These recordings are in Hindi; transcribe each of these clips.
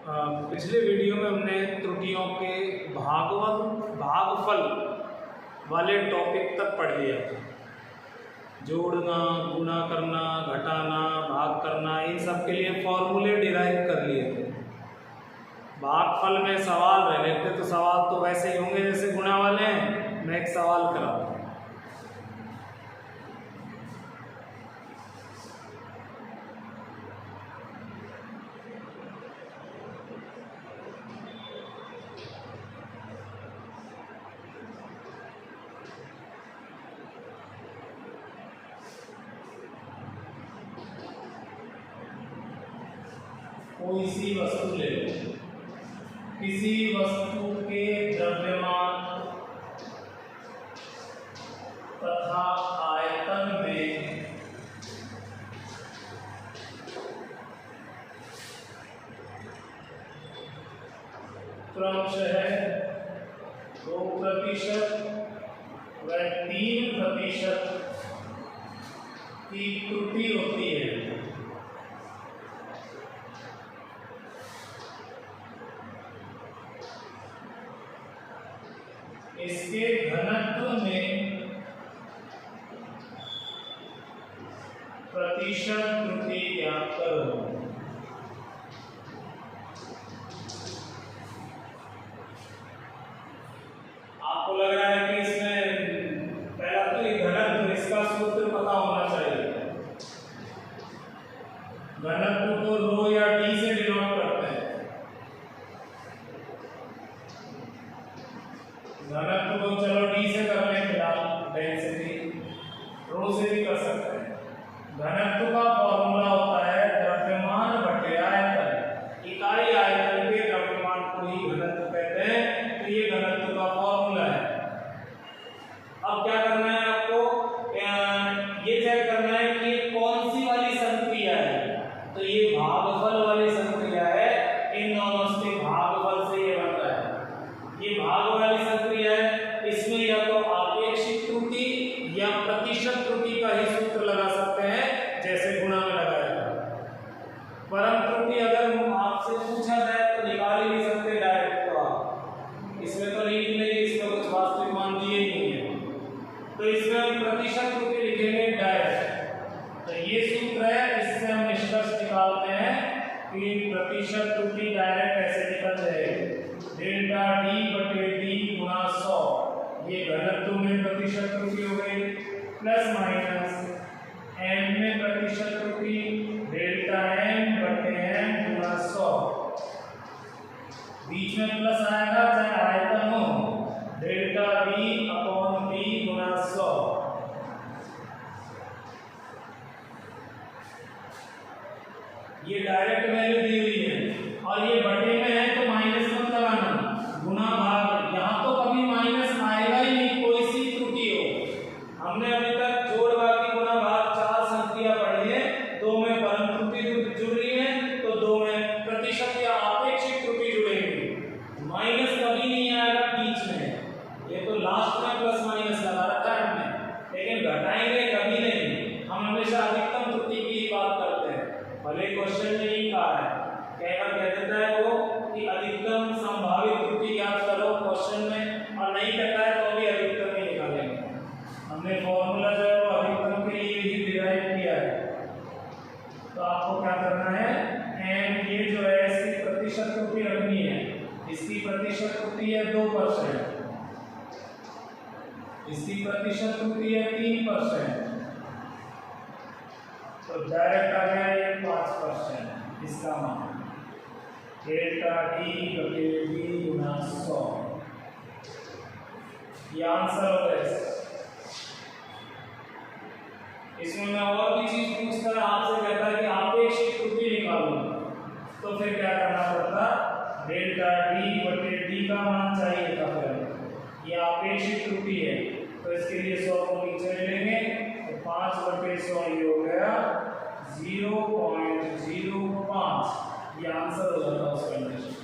पिछले वीडियो में हमने त्रुटियों के भागफल वाले टॉपिक तक पढ़ लिया था। जोड़ना, गुणा करना, घटाना, भाग करना, इन सब के लिए फॉर्मूले डिराइव कर लिए थे। भागफल में सवाल रह लेते तो सवाल तो वैसे ही होंगे जैसे गुणा वाले हैं। मैं एक सवाल कराता हूँ। कोई सी वस्तु ले लो, किसी वस्तु के द्रव्यमान तथा आयतन में क्रमशः 2% व 3% की त्रुटि होती है। इसके घनत्व में प्रतिशत त्रुटि ज्ञात करो। आपको लग रहा है कि इसमें पहला तो ये घनत्व, इसका सूत्र पता होना चाहिए। घनत्व को रो या डी से डिनोट करते हैं। घनत्व को चलो डी से कर लें फिलहाल, डेंसिटी रो से भी कर सकते हैं। घनत्व का फॉर्मूला होता है द्रव्यमान बटे आयतन। इकाई आयतन के द्रव्यमान को ही घनत्व कहते हैं। तो ये घनत्व का फॉर्मूला है। अब क्या करना है आपको, ये चेक करना है कि कौन सी वाली संक्रिया है। तो ये भागफल वाली संक्रिया है। इन दोनों के भागफल से ये बनता है। ये भाग वाली संक्रिया है। इसमें या तो आपेक्षिक त्रुटि या प्रतिशत त्रुटि का ही सूत्र लगा सकते हैं, जैसे गुणा में लगाया था। परम त्रुटि अगर आपसे पूछा जाए तो निकाल ही नहीं सकते डायरेक्ट। तो आप इसमें तो नहीं लिखेंगे, इसमें कुछ वास्तविक मान दिए ही नहीं है। तो इसमें हम प्रतिशत त्रुटि लिखेंगे डायरेक्ट। तो ये सूत्र है, इससे हम निष्कर्ष निकालते हैं कि प्रतिशत त्रुटि डायरेक्ट ऐसे निकल जाएगी। डेल्टा डी बटे डी गुणा 100। ये घनत्व में प्रतिशत त्रुटि हो गई, प्लस माइनस एम में प्रतिशत त्रुटि डेल्टा एम बटे एम गुणा 100। बीच में प्लस आएगा चाहे आयतन हो, डेल्टा बी अपॉन बी गुणा 100। ये डायरेक्ट वैल्यू दी हुई है और ये बटे में है तो माइनस मत लगाना। गुना भाग, यहाँ तो कभी माइनस आएगा ही नहीं, कोई सी त्रुटि हो। हमने अभी तक जोड़ भाग गुना भाग 4 संक्रिया पढ़ी है। 2 में परम त्रुटि जुड़ रही है तो 2 में प्रतिशत या आपेक्षिक त्रुटि जुड़ेगी। माइनस कभी नहीं आएगा बीच में। ये तो लास्ट में प्लस माइनस लगा रखा है हमने, लेकिन घटाएंगे कभी नहीं। हम हमेशा अधिकतम त्रुटि की ही बात करते हैं। भले क्वेश्चन में नहीं कहा है, कह देता है वो कि अधिकतम संभावित त्रुटि ज्ञात करो क्वेश्चन में, और नहीं कहता है तो भी अधिकतम ही निकालेंगे। हमने फॉर्मूला जो है वो अधिकतम के लिए ही डिराइव किया है। तो आपको क्या करना है, एम ये जो है इसकी प्रतिशत त्रुटि रखनी है। इसकी प्रतिशत त्रुटि है 2%, इसकी प्रतिशत त्रुटि है 3%। तो डायरेक्ट आ गया ये 5%। इसका मान डेल्टा डी बटे डी गुणा 100। ये आंसर हो गया। इसमें मैं और भी चीज पूछता है आपसे, कहता है कि आपेक्षिक त्रुटि निकालो। तो फिर क्या करना पड़ता, डेल्टा डी बटे डी का मान चाहिए था पहले। ये आपेक्षिक त्रुटि है तो इसके लिए 100 को नीचे लेंगे तो 5/100 ये हो गया 0.05। ये आंसर हो जाता है उस कंडीशन।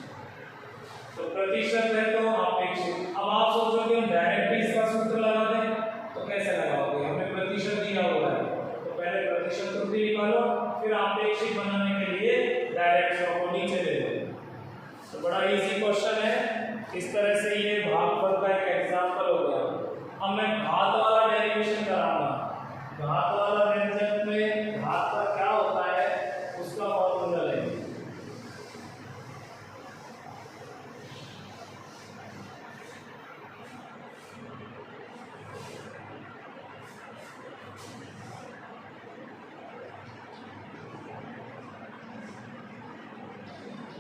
तो प्रतिशत है तो अपेक्षित। अब आप सोचोगे हम डायरेक्ट इसका सूत्र लगा दें, तो कैसे लगाओगे? हमने प्रतिशत दिया हुआ है तो पहले प्रतिशत त्रुटि निकालो, फिर आपेक्षिक बनाने के लिए डायरेक्ट 100 को नीचे ले लो। तो बड़ा इजी क्वेश्चन है। इस तरह से ये भागफल का एक एग्जांपल हो गया। अब मैं घात वाला डेरिवेशन कराऊंगा। घात वाला व्यंजक में घात का क्या होता है उसका फॉर्मूला लेंगे।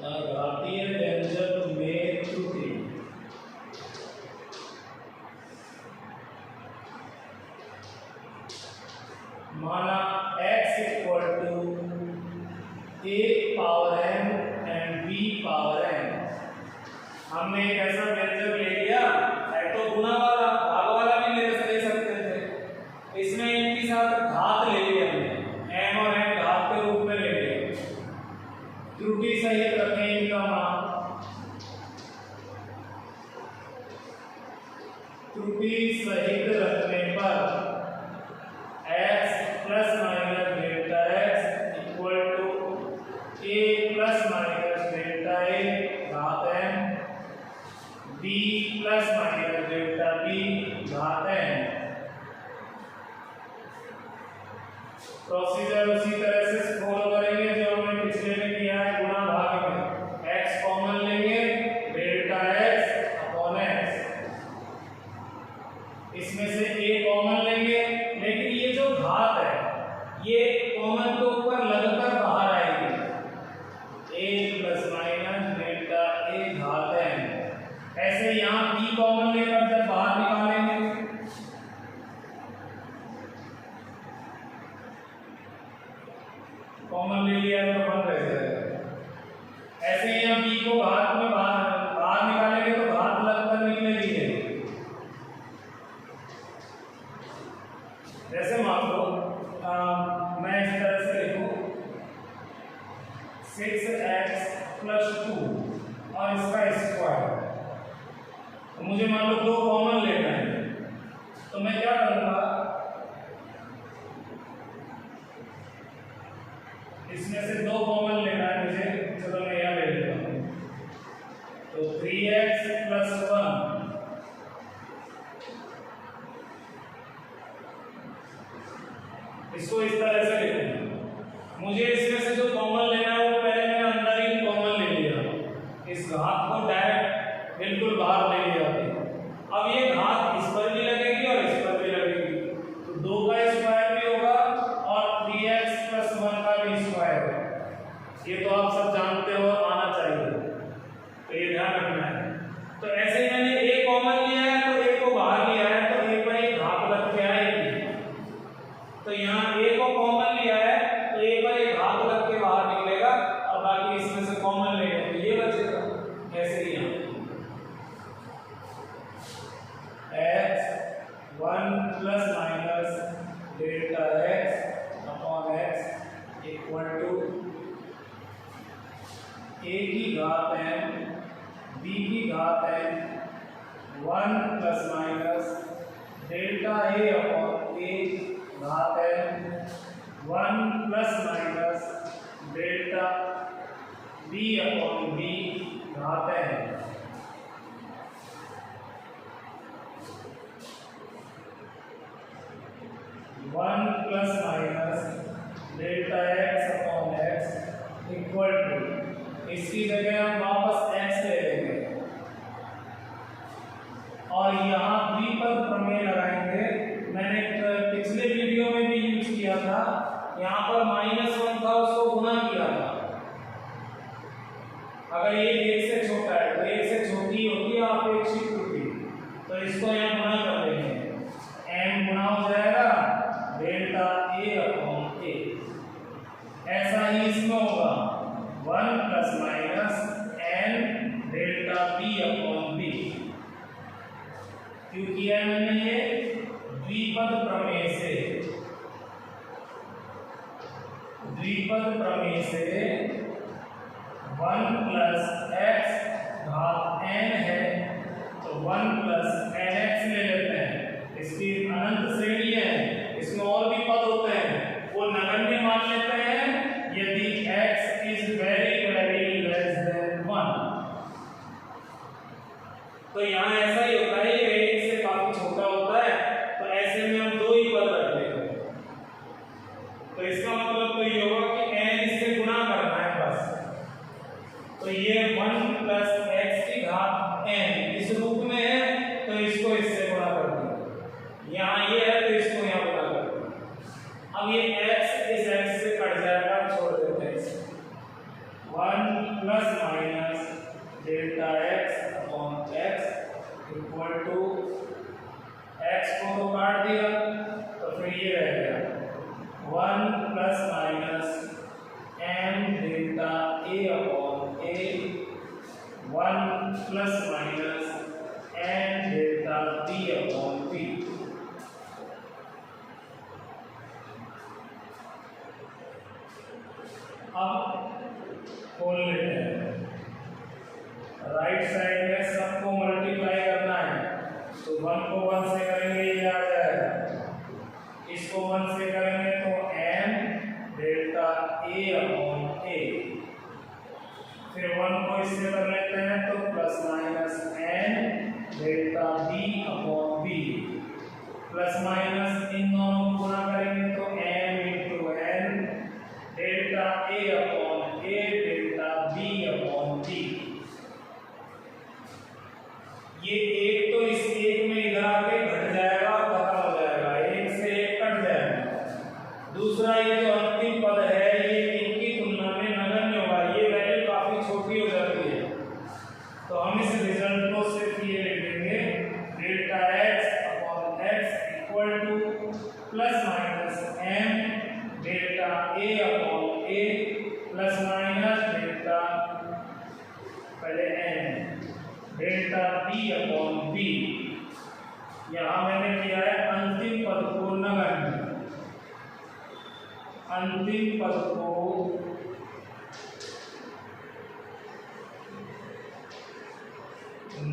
घातीय व्यंजक में त्रुटि माना x equal to a power n and b power n। हमने एक ऐसा व्यंजक ले लिया है, तो गुना वाला भाग वाला भी ले सकते थे। इसमें इनके साथ घात ले लिया हमने, m और n घात के रूप में ले लिया। त्रुटि सहित रखें इनका मान। त्रुटि सहित रखने पर x plus minus delta x equal to a plus minus delta a घात n, b plus minus delta b घात n। प्रोसीजर उसी तरह से फॉलो करेंगे जो हमने पिछले में किया है। गुणा भाग में x कॉमन लेंगे, डेल्टा x अपॉन x। इसमें से a कॉमन लेंगे, लेकिन ये जो घात है ये कॉमन के ऊपर लगकर बाहर आएगी। a plus minus delta a घात n। ऐसे यहाँ b कॉमन लेकर जब बाहर निकालेंगे कॉमन ले लिया तो बन रह जाएगा। ऐसे ही हम b को घात में बाहर निकालेंगे तो घात लगकर निकलेगी। जैसे मान लो मैं इस तरह से लिखूं 6x प्लस 2 और इसका स्क्वायर। तो मुझे मान लो 2 कॉमन लेना है, तो मैं क्या करूंगा, इसमें से 2 कॉमन लेना है मुझे। चलो मैं यहाँ ले लेता हूँ। तो 3x प्लस 1 इसको इस तरह से लिखूंगा। मुझे इसमें से जो कॉमन लेना है वो पहले मैंने अंदर ही कॉमन ले लिया। इस घात को डायरेक्ट बिल्कुल बाहर ले लिया। अब ये घात इस पर भी लगेगी और इस पर भी लगेगी, तो 2 का स्क्वायर भी होगा और 3x प्लस 1 का भी स्क्वायर होगा। ये तो आप सब जानते हो, आना चाहिए, तो ये ध्यान रखना है। तो ऐसे ही मैंने a कॉमन लिया है तो a को बाहर लिया है, तो a पर एक घात लग के आएगी। तो यहाँ a को कॉमन लिया है तो a पर एक घात लग के बाहर निकलेगा और बाकी इसमें से कॉमन लेंगे तो ये बचेगा। ऐसे ही यहाँ x 1 plus minus delta x upon x equal to a की घात n b की घात n 1 plus minus delta a upon a घात n 1 plus minus delta b upon b घात n। One plus minus delta x upon x equal to, इसकी जगह हम वापस x ले लेंगे और यहाँ द्विपद प्रमेय लगाएंगे। मैंने पिछले वीडियो में भी यूज किया था। यहाँ पर -1 था, उसको गुना किया था। अगर ये 1 से छोटा है तो 1 से छोटी होती है अपेक्षित त्रुटि, तो इसको यहाँ गुना कर लेंगे। m गुना हो जाएगा डेल्टा a अपॉन a। ऐसा ही इसमें होगा 1 plus minus n delta b upon b। क्यों किया है मैंने ये? द्विपद प्रमेय से। द्विपद प्रमेय से 1 प्लस x घात n है तो 1 प्लस nx ले लेते हैं। इसकी अनंत श्रेणी है, इसमें और भी पद होते हैं, वो नगण्य मान लेते हैं यदि x is very very less than 1। तो यहाँ ऐसा ही होता है, ये 1 से काफी छोटा होता है, तो ऐसे में हम 2 ही पद रख लेंगे। तो इसका मतलब तो ये होगा कि n इससे गुणा करना है बस। तो ये 1 प्लस x की घात n इस रूप में है, तो इसको इससे गुणा कर दिया। यहाँ ये है तो इसको यहाँ गुणा कर दिया। अब ये x इस x से कट जाएगा, छोड़ देते हैं इसे। 1 plus minus delta x upon x equal to x को तो काट दिया, तो फिर ये रह गया 1 plus minus m delta a upon a, 1 plus minus m delta b upon b। अब खोल लेते हैं, राइट साइड में सबको मल्टीप्लाई करना है, तो 1 को 1 से करेंगे ये आ जाएगा, इसको 1 से करेंगे तो m delta a upon a, फिर 1 को इससे कर लेते हैं तो plus minus n delta b upon b, plus minus इन दोनों को गुणा करेंगे तो m into n delta a upon a delta b upon b। ये एक तो इस एक में इधर आके घट जाएगा और खत्म हो जाएगा, एक से एक कट जाएगा। दूसरा ये जो अंतिम पद है ये एक की तुलना में नगण्य होगा, ये वैल्यू काफी छोटी हो जाती है, तो हम इस रिजल्ट को सिर्फ ये लिख देंगे delta x upon x equal two plus minus m delta a upon a plus minus delta पहले n delta b upon b। यहाँ मैंने किया है अंतिम पद को नगण्य, अंतिम पद को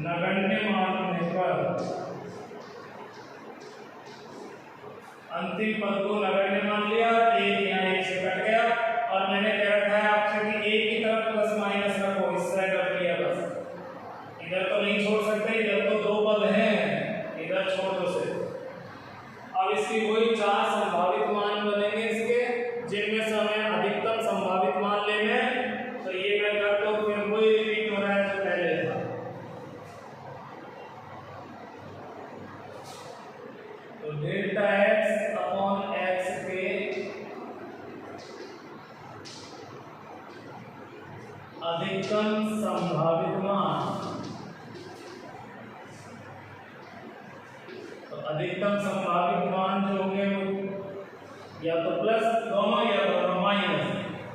नगण्य मानने पर, अंतिम पद को नगण्य मान लिया, एक यहाँ एक से कट गया, और मैंने कह रखा है आपसे कि एक की तरफ प्लस माइनस रखो, इस साइड रख लिया बस, इधर तो नहीं छोड़ सकते, इधर तो 2 पद हैं, इधर छोड़ दो से। अब इसकी वही 4 संभावित मान बनेंगे इसके, जिनमें से हमें अधिकतम संभावित मान लेने हैं, तो ये मैं करता हूँ, फिर वही रिपीट हो रहा है जो पहले था। तो डेल्टा x अपॉन x के अधिकतम संभावित मान, तो अधिकतम संभावित मान जो होंगे वो या तो प्लस दोनों या दोनों माइनस,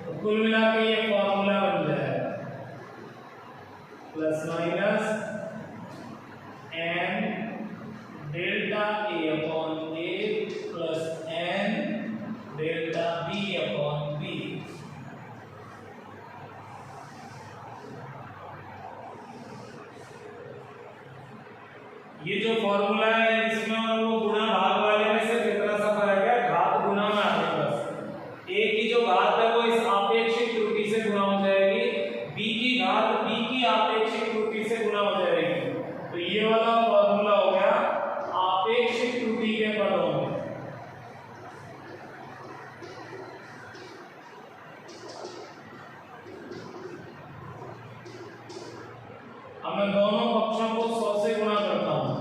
तो कुल मिला के ये फॉर्मूला बन जाएगा plus minus m delta a upon a plus n delta b upon b। ये जो फॉर्मूला है इसमें और वो गुणा भाग वाले में से कितना सा फर्क है, घात गुना में आने बस। a की जो घात है वो इस आपेक्षिक त्रुटि से गुणा हो जाएगी, b की घात b की आपेक्षिक त्रुटि से गुणा हो जाएगी, तो ये वाला फॉर्मूला हो गया आपेक्षिक त्रुटि के पदों में। अब मैं दोनों पक्षों को 100 से गुणा करता हूं,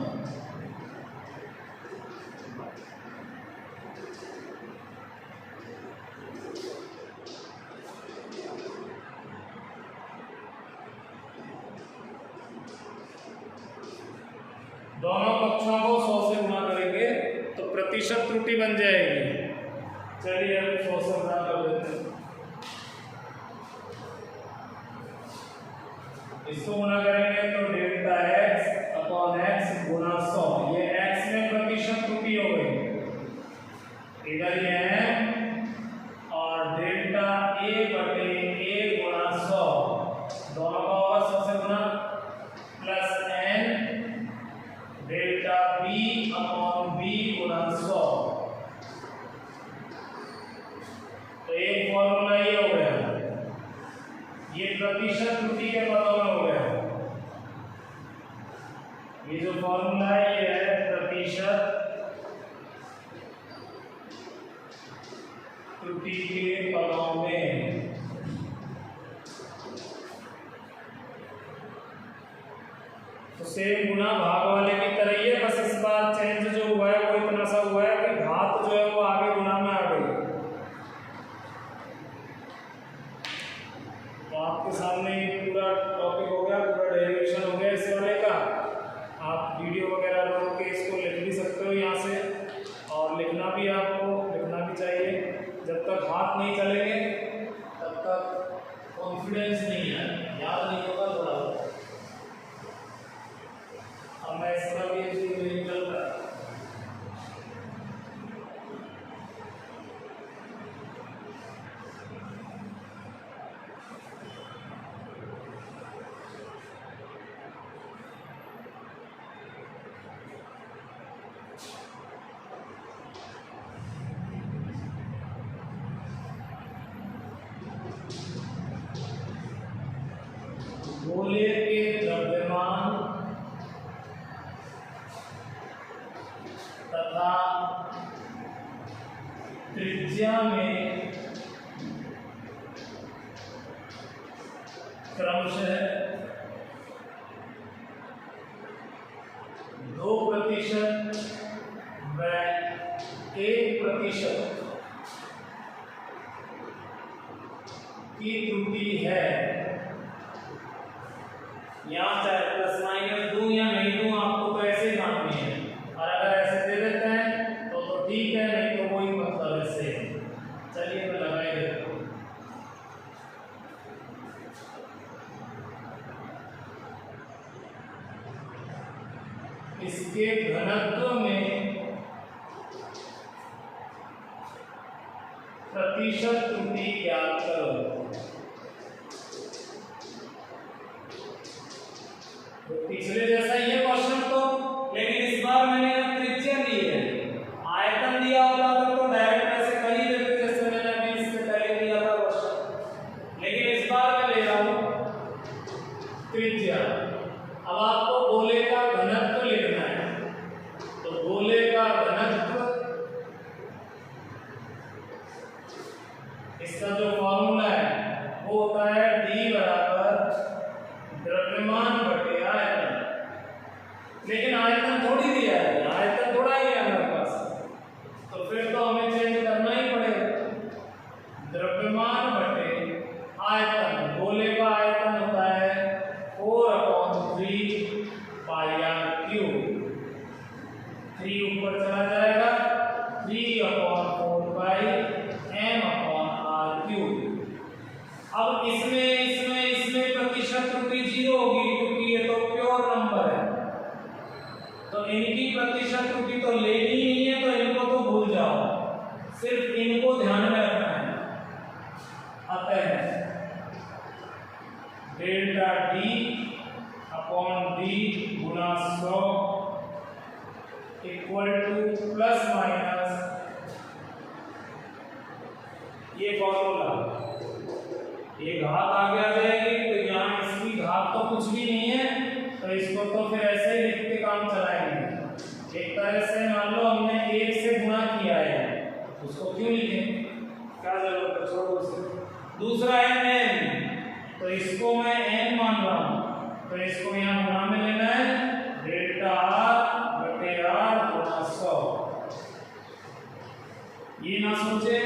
दोनों पक्षों को 100 से गुणा करेंगे तो प्रतिशत त्रुटि बन जाएगी। चलिए अब 100 से गुणा कर देते हैं, इसको गुणा करेंगे तो डेल्टा x अपॉन x गुणा 100, ये x में प्रतिशत त्रुटि हो गई, इधर ये है, और डेल्टा a बटे a गुणा 100, दोनों का होगा 100 से गुणा, plus n delta b upon b गुणा 100। तो एक फॉर्मूला ये हो गया, ये प्रतिशत त्रुटि के पदों में हो गया। जो फॉर्मूला है ये है प्रतिशत त्रुटि के पदों में। तो सेम गुना भाग वाले की तरह ही है, बस इस बार चेंज जो हुआ है वो इतना सा हुआ है कि घात जो है वो आगे गुना में आ गई। तो आपके सामने पूरा टॉपिक हो गया, पूरा डेरिवेशन हो गया इस वाले का। आप वीडियो वगैरह रोक के इसको लिख भी सकते हो यहाँ से, और लिखना भी आपको लिखना भी चाहिए। जब तक हाथ नहीं चलेंगे तब तक कॉन्फिडेंस नहीं है, याद नहीं होगा थोड़ा। अब मैं इस तरह भी नहीं चल रहा है। गोले के द्रव्यमान तथा त्रिज्या में क्रमशः 2% व 1% की त्रुटि है। यहाँ चाहे प्लस माइनस दूं या नहीं दूं, आपको तो ऐसे ही माननी है। और अगर ऐसे दे देते हैं तो ठीक है, नहीं तो कोई मतलब ऐसे। चलिए मैं लगा ही देता हूँ। इसके घनत्व में प्रतिशत त्रुटि ज्ञात करो। तो पिछले जैसा ये क्वेश्चन तो, लेकिन इस बार मैंने त्रिज्या दी है, आयतन दिया होता तो डायरेक्ट ऐसे कर ही देते जैसे मैंने अभी इससे पहले दिया था क्वेश्चन। लेकिन इस बार मैं ले रहा हूँ त्रिज्या। अब आपको गोले का घनत्व लिखना है, तो गोले का घनत्व, इसका जो फॉर्मूला है वो होता है D बराबर द्रव्यमान बटे आयतन। लेकिन आयतन थोड़ी दिया है, आयतन थोड़ा ही है हमारे पास, तो फिर तो हमें चेंज करना ही पड़ेगा। द्रव्यमान बटे आयतन, गोले का आयतन होता है 4/3 पाई आर क्यूब। 3 ऊपर चला जाएगा, 3/4 पाई m अपॉन आर क्यूब। अब इसमें प्रतिशत त्रुटि 0 होगी, क्योंकि ये तो प्योर नंबर है। तो इनकी प्रतिशत त्रुटि तो लेनी ही नहीं है, तो इनको तो भूल जाओ, सिर्फ इनको ध्यान में रखना है। अतः डेल्टा D अपॉन D गुना 100 इक्वल टू प्लस माइनस ये फॉर्मूला, ये घात आगे आ जाएगी, तो यहाँ इसकी घात तो कुछ भी नहीं है, तो इसको तो फिर ऐसे ही लिख के काम चलाएंगे। एक तरह से मान लो हमने 1 से गुणा किया है, उसको क्यों लिखें, क्या जरूरत है, छोड़ो उसे। दूसरा है n, तो इसको मैं n मान रहा हूँ, तो इसको यहाँ गुणा में लेना है, डेल्टा r बटे r गुणा 100। ये ना सोचे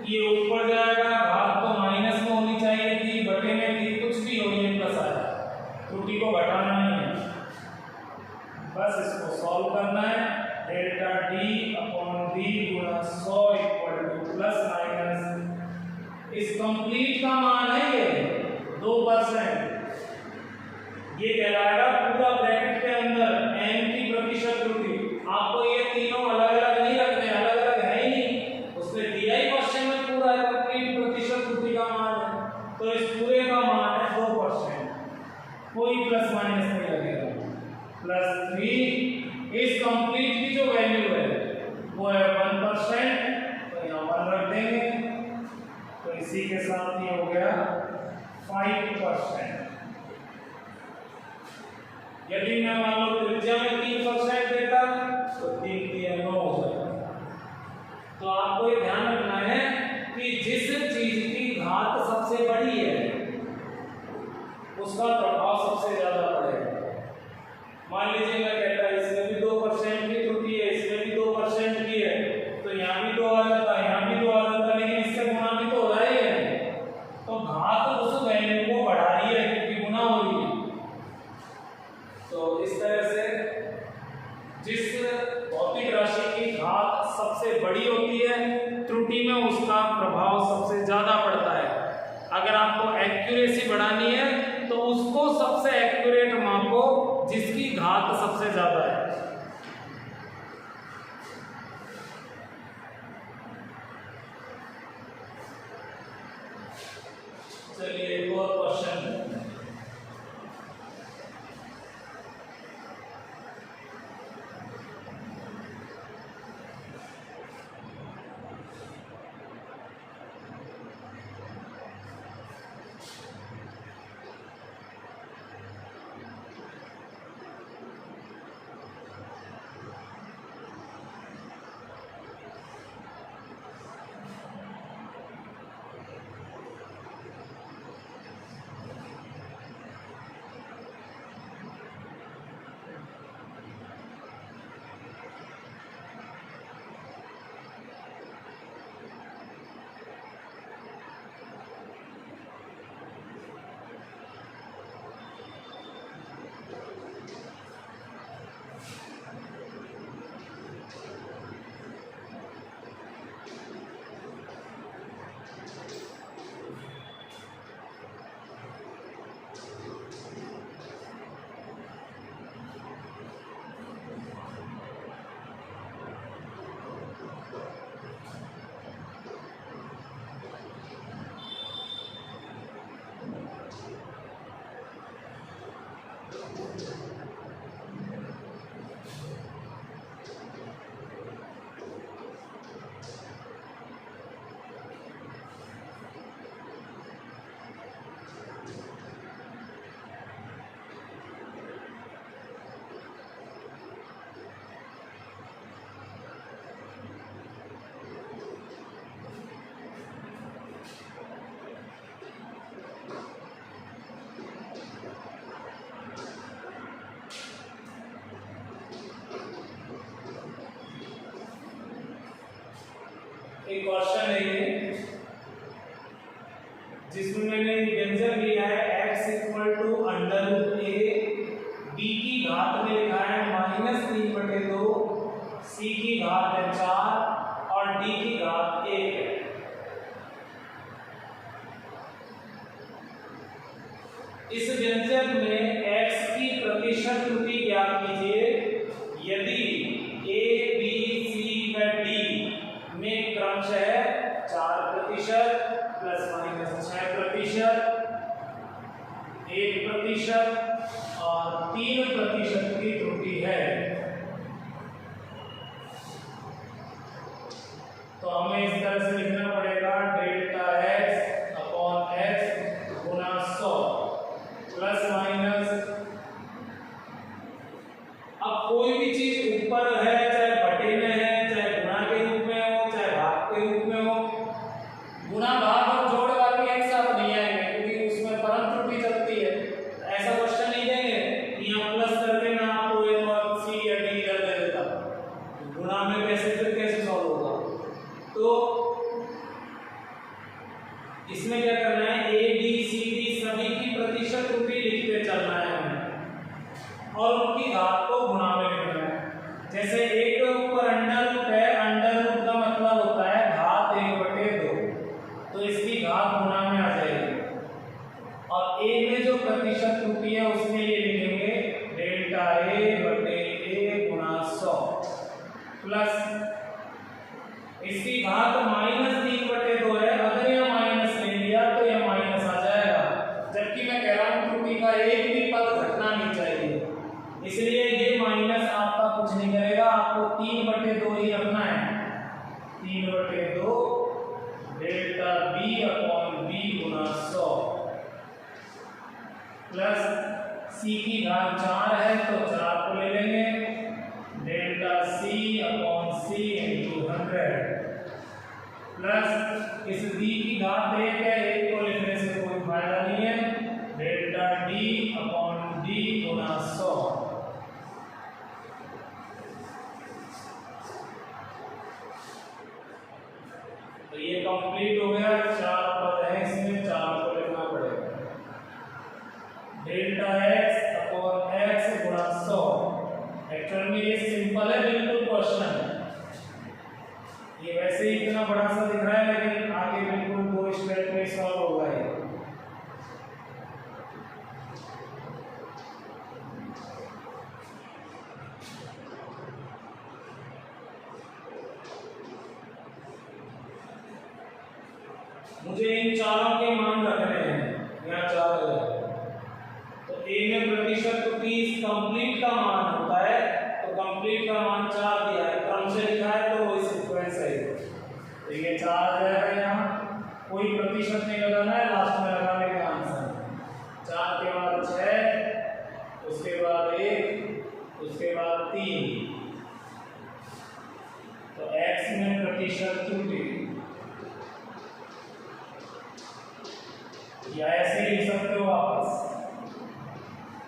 कि ये ऊपर जाएगा, घात तो माइनस में होनी चाहिए थी, बटे में थी, कुछ भी हो, ये प्लस आया, त्रुटि को घटाना नहीं है, बस इसको सॉल्व करना है। डेल्टा D अपॉन D गुणा 100 इक्वल टू प्लस माइनस, इस कंप्लीट का मान है ये 2%। ये कहलाएगा पूरा ब्रैकेट के अंदर m की प्रतिशत त्रुटि। आपको ये तीनों अलग अलग नहीं रखने, अलग अलग है ही नहीं, उसने दिया ही क्वेश्चन में पूरा प्रतिशत त्रुटि का मान है, तो इस पूरे का मान है 2%, कोई प्लस माइनस नहीं लगेगा। +3, इस कंप्लीट की जो वैल्यू है वो है 1%, तो यहाँ 1 रख देंगे, तो इसी के साथ ये हो गया 5%। यदि मैं मान लो त्रिज्या में 3% देता तो 3 3 9 हो जाता। तो आपको ये ध्यान रखना है कि जिस चीज की घात सबसे बड़ी है उसका प्रभाव सबसे ज्यादा पड़ेगा। मान लीजिए मैं कहता इसमें भी 2% की त्रुटि है, इसमें भी 2% की है, तो यहाँ भी 2 आ जाता, यहाँ भी 2 आ जाता, लेकिन इससे गुना भी तो हो रहा ही है। तो घात उस वैल्यू को बढ़ा रही है क्योंकि गुना हो रही है। तो इस तरह से जिस भौतिक राशि की घात सबसे बड़ी होती है त्रुटि में उसका प्रभाव सबसे ज्यादा पड़ता है। अगर आपको एक्यूरेसी बढ़ानी है तो उसको सबसे एक्यूरेट मापो जिसकी घात सबसे ज्यादा है। चलिए एक और क्वेश्चन। एक क्वेश्चन है ये जिसमें मैंने व्यंजक लिया है x = √a, b की घात में लिखा है -3/2, c की घात है 4 और d की घात 1 है। इस व्यंजक में x की प्रतिशत त्रुटि ज्ञात कीजिए यदि a, b, c व d में क्रमशः 4% ±6%, 1% और 3% की त्रुटि है। तो हमें इस तरह से लिखना पड़ेगा डेल्टा x अपॉन x गुना 100 प्लस माइनस। अब कोई भी चीज ऊपर है चाहे बटे में है, चाहे गुना के रूप में हो, चाहे भाग के रूप में हो, गुना भाग और जोड़ वाले एक साथ नहीं आएंगे क्योंकि उसमें परम त्रुटि चलती है। ऐसा क्वेश्चन नहीं देंगे यहाँ प्लस करके मैं आपको a और c या d कर दे देता, गुना में कैसे सॉल्व होगा। तो इसमें क्या करना है, a b c d सभी की प्रतिशत त्रुटि लिखते चलना है हमें और उनकी घात को गुणा में लिखना है। जैसे एक के ऊपर अंडर रूट है, अंडर रूट का मतलब होता है घात 1/2, तो इसकी घात गुणा में आ जाएगी। और a में जो प्रतिशत त्रुटि है उसमें ये लिखेंगे डेल्टा a/a गुणा 100 प्लस इसकी घात -3/2 है। अगर यह माइनस ले लिया तो यह माइनस आ जाएगा, जबकि मैं कह रहा हूं त्रुटि का एक भी पद घटना नहीं चाहिए, इसलिए ये माइनस आपका कुछ नहीं करेगा, आपको 3/2 ही रखना है। 3/2 डेल्टा b अपॉन b गुना 100 प्लस सी की घात 4 है तो 4 को ले लेंगे, डेल्टा सी अपॉन सी इंटू 100 प्लस इस डी की घात 1 है, 1 को लिखने से कोई फायदा नहीं है, डेल्टा डी अपॉन डी गुना 100। तो ये कंप्लीट हो गया। 4 पद है इसमें, 4 को लिखना पड़ेगा, डेल्टा एक्स अपॉन एक्स गुणा 100। एक्चुअल में ये सिंपल है, बिल्कुल क्वेश्चन है। ये वैसे ही इतना बड़ा सा दिख रहा है, लेकिन आगे बिल्कुल 2 स्टेप में सॉल्व होगा ये। मुझे इन चारों के मान रखने हैं, यहाँ 4 है तो ए में प्रतिशत त्रुटि कंप्लीट का मान होता है, तो कंप्लीट का मान 4 दिया है, क्रम से लिखा है तो वही सीक्वेंस है। तो ये 4 जाएगा, यहाँ कोई प्रतिशत नहीं लगाना है, लास्ट में लगाने का आंसर 4 के बाद 6, उसके बाद 1, उसके बाद 3। तो x में प्रतिशत त्रुटि या ऐसे लिख सकते हो वापस,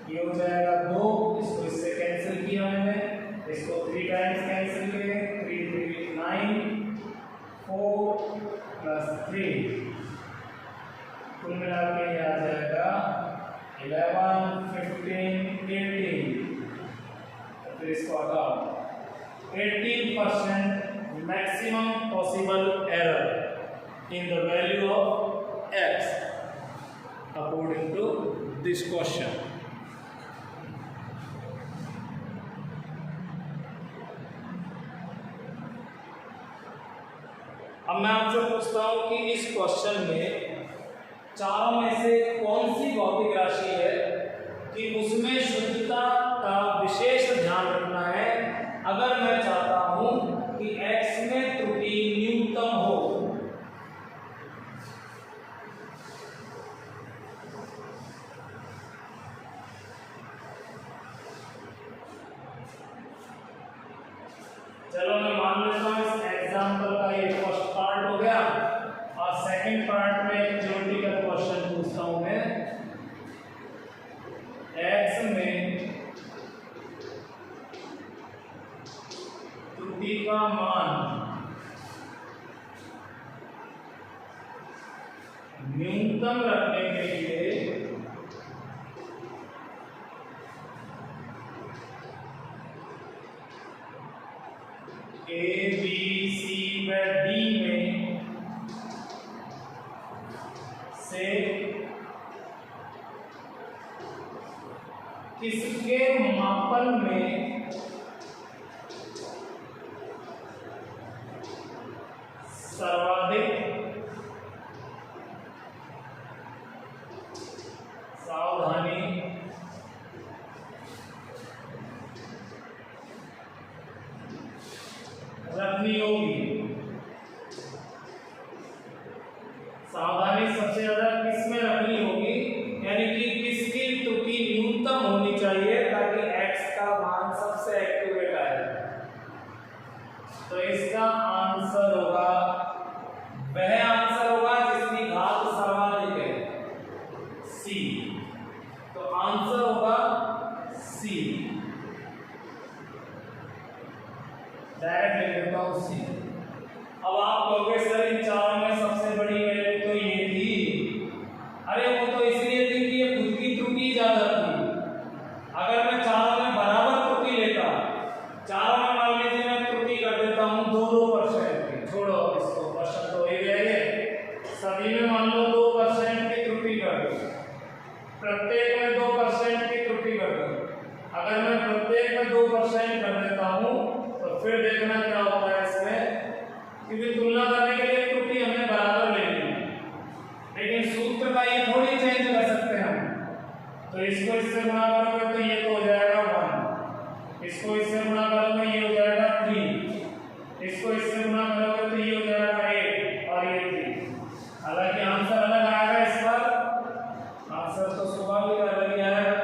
ये हो जाएगा 2, इसको इससे कैंसिल किया मैंने, इसको 3 टाइम्स कैंसिल किए, 3 3 9, 4 प्लस 3, कुल मिला के ये आ जाएगा 11 15 18। फिर इसको हटाओ, 18% maximum possible error in the value of x according to this question। अब मैं आपसे पूछता हूं कि इस क्वेश्चन में चारों में से कौन सी भौतिक राशि है कि उसमें शुद्धता का विशेष ध्यान रखना है। अगर मैं चाहता हूं कि x में त्रुटि न्यूनतम हो, चलो मैं मान लेता हूं इस एग्जांपल का ये फर्स्ट पार्ट हो गया, और सेकंड पार्ट में एक थ्योरेटिकल क्वेश्चन पूछता हूं मैं। x में त्रुटि का मान न्यूनतम रखने के लिए A, B, C व D में से किसके मापन में सर्वाधिक सावधानी रखनी होगी। सावधानी सबसे ज्यादा किसमें रखनी होगी, यानी कि किसकी त्रुटि न्यूनतम होनी चाहिए ताकि x का मान सबसे एक्यूरेट आए। तो इसका आंसर होगा, वह आंसर होगा जिसकी घात सर्वाधिक है, C। तो आंसर होगा C, डायरेक्ट लिख देता हूं C। अब आप कहोगे सर इन चारों में सबसे बड़ी वैल्यू तो ये थी। अरे वो तो इसलिए थी कि ये खुद की त्रुटि ज्यादा थी। अगर मैं चारों में बराबर त्रुटि लेता, चारों में मान लीजिए मैं त्रुटि कर देता हूं 2% की, छोड़ो इसको, क्वेश्चन तो ये है, सभी में मान लो 2% की त्रुटि कर दो, प्रत्येक में 2% की त्रुटि कर दो। अगर मैं प्रत्येक में 2% कर देता हूं तो फिर देखना क्या होता है इसमें, क्योंकि तुलना करने के लिए त्रुटि हमने बराबर ले ली, लेकिन सूत्र का ये थोड़ी चेंज कर सकते हैं हम। तो इसको इससे गुणा करोगे तो ये तो हो जाएगा 1, इसको इससे गुणा करोगे ये हो जाएगा 3, इसको इससे गुणा करोगे तो ये हो जाएगा 8 और ये 3। हालांकि आंसर अलग आएगा, इस बार आंसर तो स्वाभाविक अलग ही आएगा,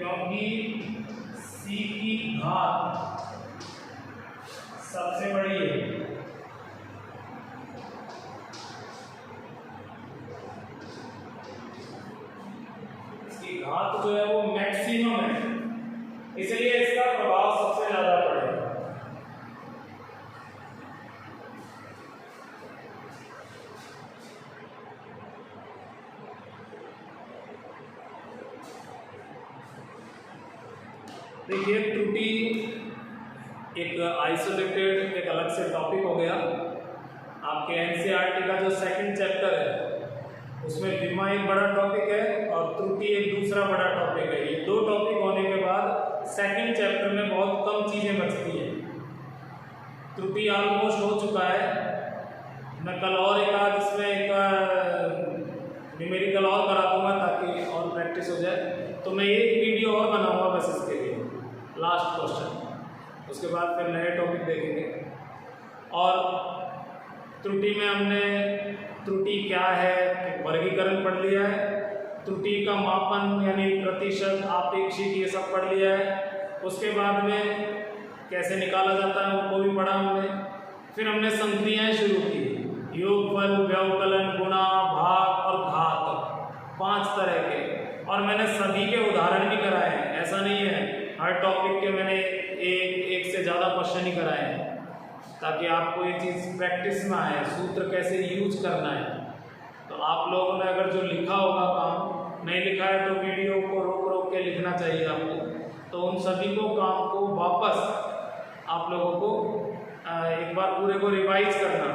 क्योंकि c की घात सबसे बड़ी है। इसकी घात जो है वो मैक्सिमम है, इसलिए इसका प्रभाव सबसे ज्यादा पड़ेगा। देखिए त्रुटि एक आइसोलेटेड एक अलग से टॉपिक हो गया। आपके एनसीईआरटी का जो सेकंड चैप्टर है उसमें विमा एक बड़ा टॉपिक है और त्रुटि एक दूसरा बड़ा टॉपिक है। ये दो टॉपिक होने के बाद सेकंड चैप्टर में बहुत कम चीज़ें बचती हैं। त्रुटि ऑलमोस्ट हो चुका है। मैं कल और एक आध इसमें एक न्यूमेरिकल और करा दूंगा ताकि और प्रैक्टिस हो जाए। तो मैं एक वीडियो और बनाऊंगा बस इसके लिए, लास्ट क्वेश्चन, उसके बाद फिर नए टॉपिक देखेंगे। और त्रुटि में हमने त्रुटि क्या है वर्गीकरण पढ़ लिया है, त्रुटि का मापन यानी प्रतिशत, आपेक्षिक, ये सब पढ़ लिया है। उसके बाद में कैसे निकाला जाता है उनको भी पढ़ा हमने। फिर हमने संक्रियाएं शुरू की, योगफल, व्यवकलन, गुणा, भाग और घात, 5 तरह के। और मैंने सभी के उदाहरण भी कराए हैं, ऐसा नहीं है हर टॉपिक के मैंने एक से ज़्यादा क्वेश्चन ही कराए हैं, ताकि आपको ये चीज़ प्रैक्टिस में आए, सूत्र कैसे यूज करना है। तो आप लोगों ने अगर जो लिखा होगा काम नहीं लिखा है तो वीडियो को रोक रोक के लिखना चाहिए आपको। तो उन सभी को काम को वापस आप लोगों को एक बार पूरे को रिवाइज करना।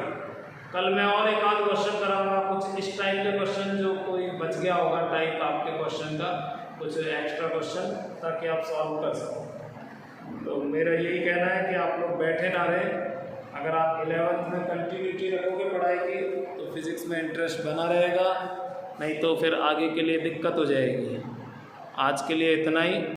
कल मैं और एक आध क्वेश्चन कराऊंगा, कुछ इस टाइप के क्वेश्चन जो कोई बच गया होगा टाइप आपके क्वेश्चन का, कुछ एक्स्ट्रा क्वेश्चन, ताकि आप सॉल्व कर सको। तो मेरा यही कहना है कि आप लोग बैठे ना रहे। अगर आप 11th में कंटिन्यूटी रखोगे पढ़ाई की तो फिज़िक्स में इंटरेस्ट बना रहेगा, नहीं तो फिर आगे के लिए दिक्कत हो जाएगी। आज के लिए इतना ही।